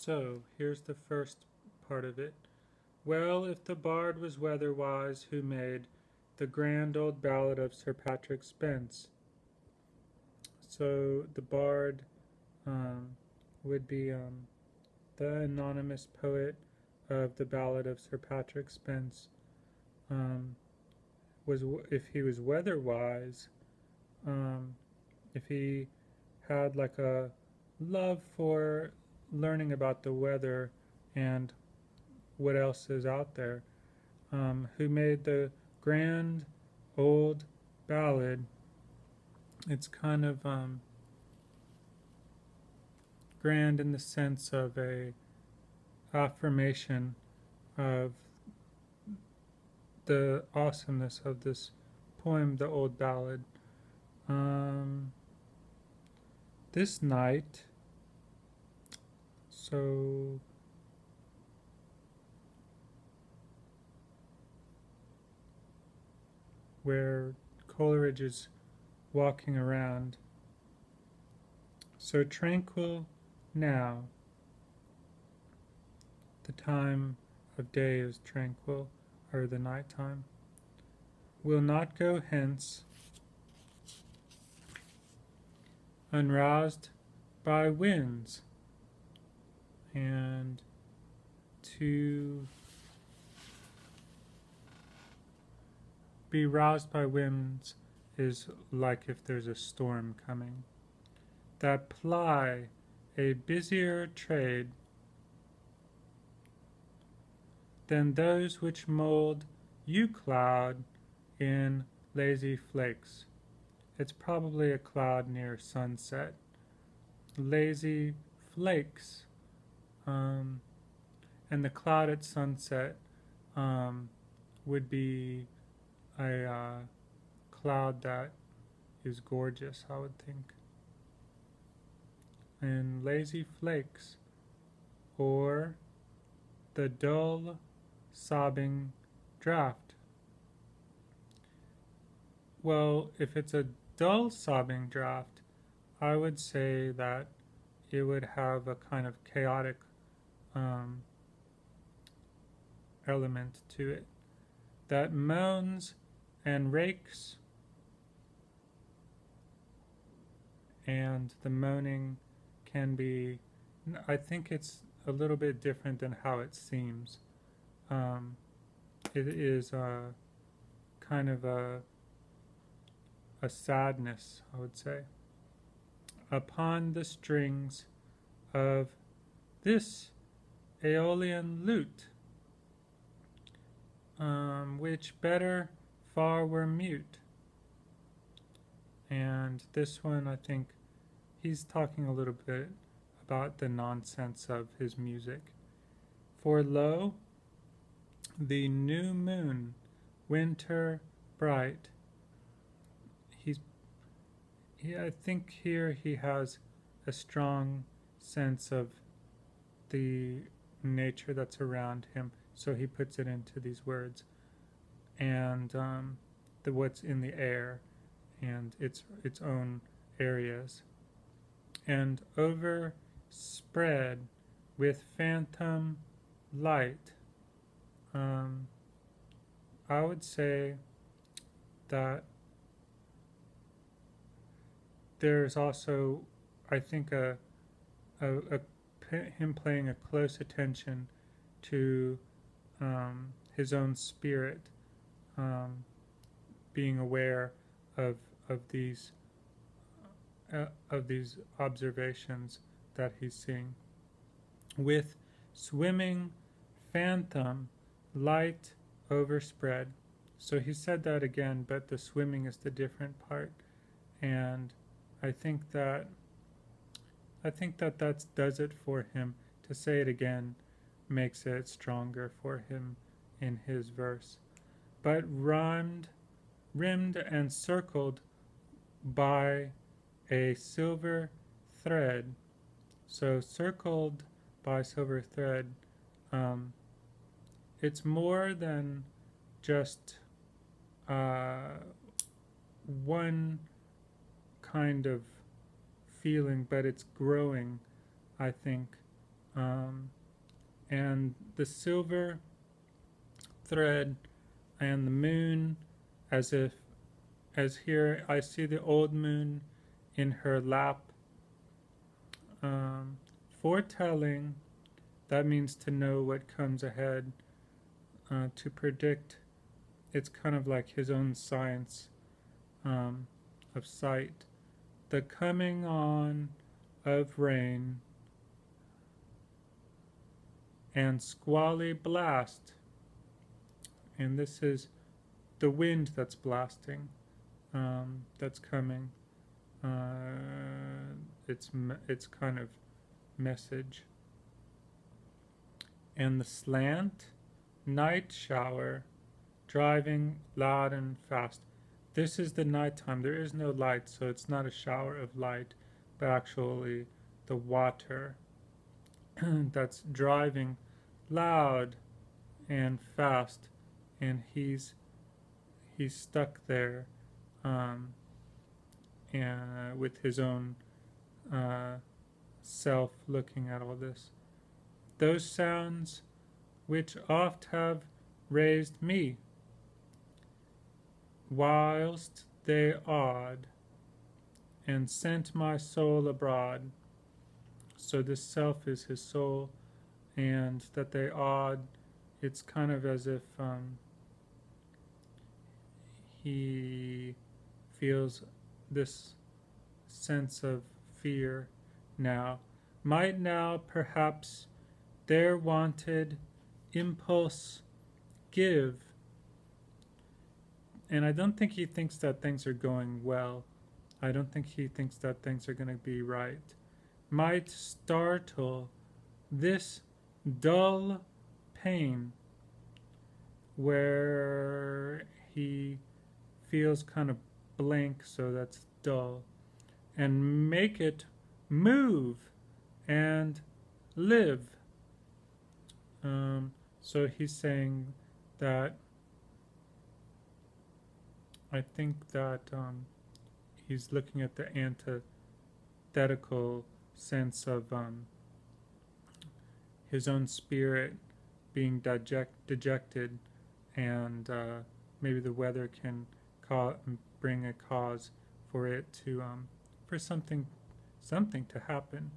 So, here's the first part of it. Well, if the bard was weatherwise who made the grand old ballad of Sir Patrick Spens. So, the bard um, would be the anonymous poet of the ballad of Sir Patrick Spens. Um, was if he was weatherwise, um, if he had like a love for learning about the weather and what else is out there, who made the grand old ballad. It's kind of grand in the sense of a affirmation of the awesomeness of this poem, the old ballad. Um, this night, so where Coleridge is walking around, so tranquil now, the time of day is tranquil, or the night time. Will not go hence, unroused by winds, and to be roused by winds is like if there's a storm coming, that ply a busier trade than those which mold you cloud in lazy flakes. It's probably a cloud near sunset. Lazy flakes. And the cloud at sunset would be a cloud that is gorgeous, I would think. And lazy flakes, or the dull sobbing draught. Well, if it's a dull sobbing draught, I would say that it would have a kind of chaotic element to it that moans and rakes, and the moaning can be, I think it's a little bit different than how it seems. It is kind of a sadness, I would say, upon the strings of this Aeolian lute, which better far were mute. And this one, I think, he's talking a little bit about the nonsense of his music. For lo, the new moon, winter bright. I think here he has a strong sense of the nature that's around him, so he puts it into these words, and what's in the air and its own areas, and overspread with phantom light. I would say that there's also, I think, him paying a close attention to his own spirit, being aware of these observations that he's seeing, with swimming phantom light overspread. So he said that again, but the swimming is the different part, and I think that that does it for him. To say it again makes it stronger for him in his verse. But rimmed and circled by a silver thread. So circled by silver thread, it's more than just one kind of feeling, but it's growing, I think, Um, and the silver thread and the moon, as if, as here I see the old moon in her lap. Um, Foretelling, that means to know what comes ahead, to predict. It's kind of like his own science of sight. The coming on of rain and squally blast, and this is the wind that's blasting, that's coming. It's kind of message. And the slant, night shower, driving loud and fast. This is the nighttime. There is no light, so it's not a shower of light, but actually the water that's driving loud and fast, and he's stuck there, and with his own self looking at all this. Those sounds which oft have raised me, whilst they awed, and sent my soul abroad. So this self is his soul, and that they awed, it's kind of as if he feels this sense of fear now. Might now perhaps their wanted impulse give. And I don't think he thinks that things are going well. I don't think he thinks that things are going to be right. Might startle this dull pain where he feels kind of blank, so that's dull, and make it move and live. So he's saying that I think that he's looking at the antithetical sense of his own spirit being dejected, and maybe the weather can bring a cause for it to for something to happen.